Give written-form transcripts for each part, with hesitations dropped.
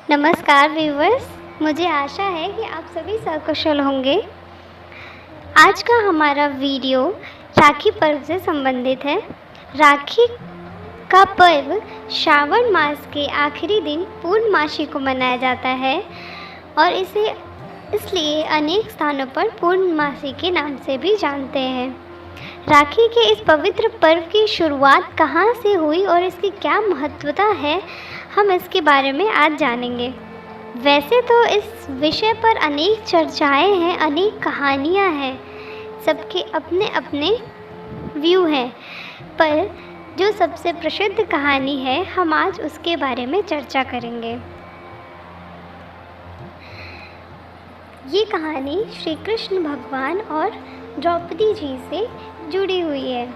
नमस्कार व्यूवर्स, मुझे आशा है कि आप सभी सकुशल होंगे। आज का हमारा वीडियो राखी पर्व से संबंधित है। राखी का पर्व श्रावण मास के आखिरी दिन पूर्णमासी को मनाया जाता है और इसे इसलिए अनेक स्थानों पर पूर्णमासी के नाम से भी जानते हैं। राखी के इस पवित्र पर्व की शुरुआत कहाँ से हुई और इसकी क्या महत्वता है, हम इसके बारे में आज जानेंगे। वैसे तो इस विषय पर अनेक चर्चाएं हैं, अनेक कहानियां हैं, सबके अपने अपने व्यू हैं, पर जो सबसे प्रसिद्ध कहानी है हम आज उसके बारे में चर्चा करेंगे। ये कहानी श्री कृष्ण भगवान और द्रौपदी जी से जुड़ी हुई है।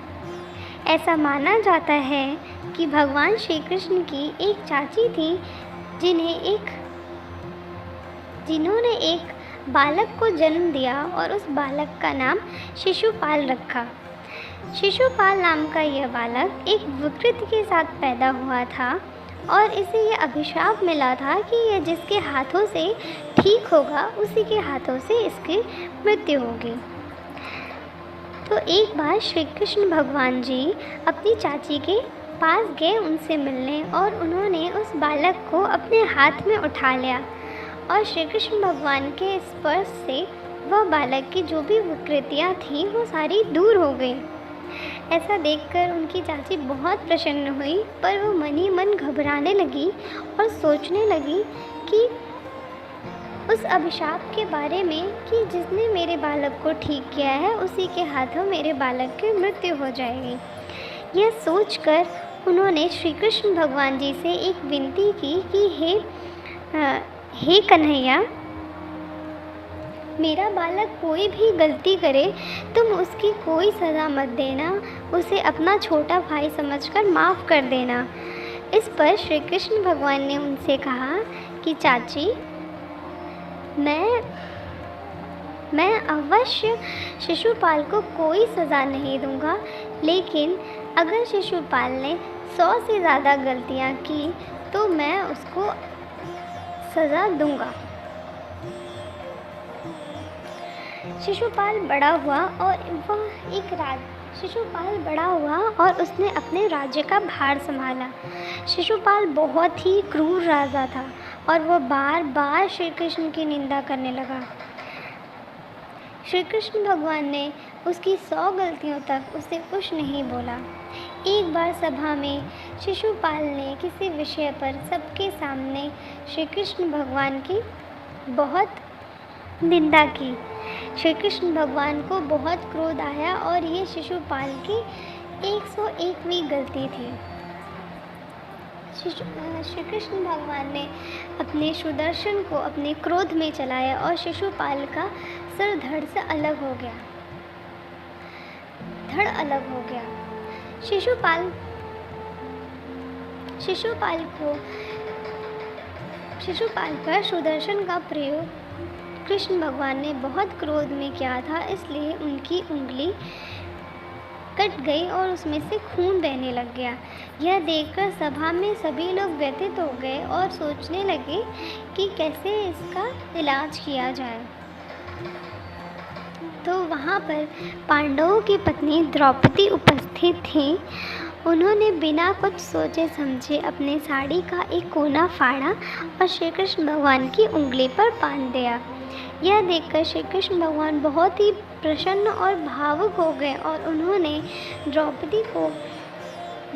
ऐसा माना जाता है कि भगवान श्री कृष्ण की एक चाची थी जिन्होंने एक बालक को जन्म दिया और उस बालक का नाम शिशुपाल रखा। शिशुपाल नाम का यह बालक एक विकृति के साथ पैदा हुआ था और इसे यह अभिशाप मिला था कि यह जिसके हाथों से ठीक होगा उसी के हाथों से इसकी मृत्यु होगी। तो एक बार श्री कृष्ण भगवान जी अपनी चाची के पास गए उनसे मिलने और उन्होंने उस बालक को अपने हाथ में उठा लिया और श्री कृष्ण भगवान के स्पर्श से वह बालक की जो भी विकृतियाँ थीं वो सारी दूर हो गई। ऐसा देखकर उनकी चाची बहुत प्रसन्न हुई, पर वो मन ही मन घबराने लगी और सोचने लगी कि उस अभिशाप के बारे में कि जिसने मेरे बालक को ठीक किया है उसी के हाथों मेरे बालक की मृत्यु हो जाएगी। यह सोचकर उन्होंने श्री कृष्ण भगवान जी से एक विनती की कि हे कन्हैया, मेरा बालक कोई भी गलती करे तुम उसकी कोई सज़ा मत देना, उसे अपना छोटा भाई समझकर माफ़ कर देना। इस पर श्री कृष्ण भगवान ने उनसे कहा कि चाची, मैं अवश्य शिशुपाल को कोई सज़ा नहीं दूंगा, लेकिन अगर शिशुपाल ने 100 से ज़्यादा गलतियां की तो मैं उसको सज़ा दूंगा। शिशुपाल बड़ा हुआ और उसने अपने राज्य का भार संभाला। शिशुपाल बहुत ही क्रूर राजा था और वह बार बार श्री कृष्ण की निंदा करने लगा। श्री कृष्ण भगवान ने उसकी 100 गलतियों तक उसे कुछ नहीं बोला। एक बार सभा में शिशुपाल ने किसी विषय पर सबके सामने श्री कृष्ण भगवान की बहुत निंदा की। श्री कृष्ण भगवान को बहुत क्रोध आया और ये शिशुपाल की 101वीं गलती थी। श्री कृष्ण भगवान ने अपने सुदर्शन को अपने क्रोध में चलाया और शिशुपाल का सिर धड़ अलग हो गया। शिशुपाल पर सुदर्शन का प्रयोग कृष्ण भगवान ने बहुत क्रोध में किया था, इसलिए उनकी उंगली कट गई और उसमें से खून बहने लग गया। यह देखकर सभा में सभी लोग व्यथित हो गए और सोचने लगे कि कैसे इसका इलाज किया जाए। तो वहाँ पर पांडवों की पत्नी द्रौपदी उपस्थित थी। उन्होंने बिना कुछ सोचे समझे अपने साड़ी का एक कोना फाड़ा और श्री कृष्ण भगवान की उंगली पर बांध दिया। यह देखकर श्री कृष्ण भगवान बहुत ही प्रसन्न और भावुक हो गए और उन्होंने द्रौपदी को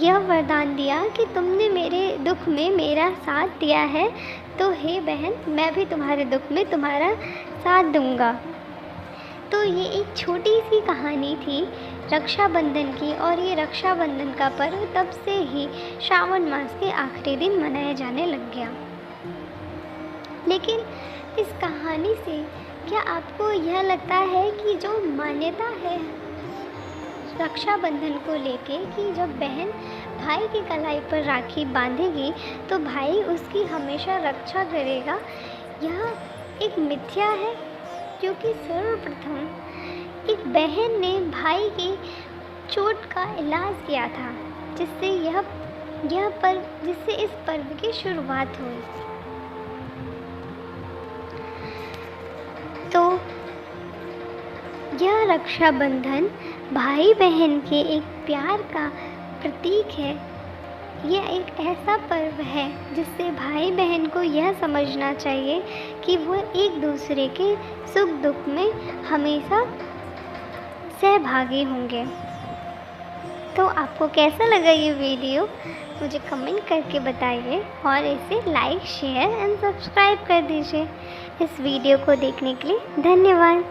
यह वरदान दिया कि तुमने मेरे दुख में मेरा साथ दिया है, तो हे बहन, मैं भी तुम्हारे दुख में तुम्हारा साथ दूंगा। तो ये एक छोटी सी कहानी थी रक्षाबंधन की, और ये रक्षाबंधन का पर्व तब से ही श्रावण मास के आखिरी दिन मनाया जाने लग गया। लेकिन इस कहानी से क्या आपको यह लगता है कि जो मान्यता है रक्षाबंधन को लेके कि जब बहन भाई की कलाई पर राखी बांधेगी तो भाई उसकी हमेशा रक्षा करेगा, यह एक मिथ्या है? क्योंकि सर्वप्रथम एक बहन ने भाई की चोट का इलाज किया था, जिससे इस पर्व की शुरुआत हुई। यह रक्षाबंधन भाई बहन के एक प्यार का प्रतीक है। यह एक ऐसा पर्व है जिससे भाई बहन को यह समझना चाहिए कि वो एक दूसरे के सुख दुख में हमेशा सहभागी होंगे। तो आपको कैसा लगा ये वीडियो मुझे कमेंट करके बताइए और इसे लाइक शेयर एंड सब्सक्राइब कर दीजिए। इस वीडियो को देखने के लिए धन्यवाद।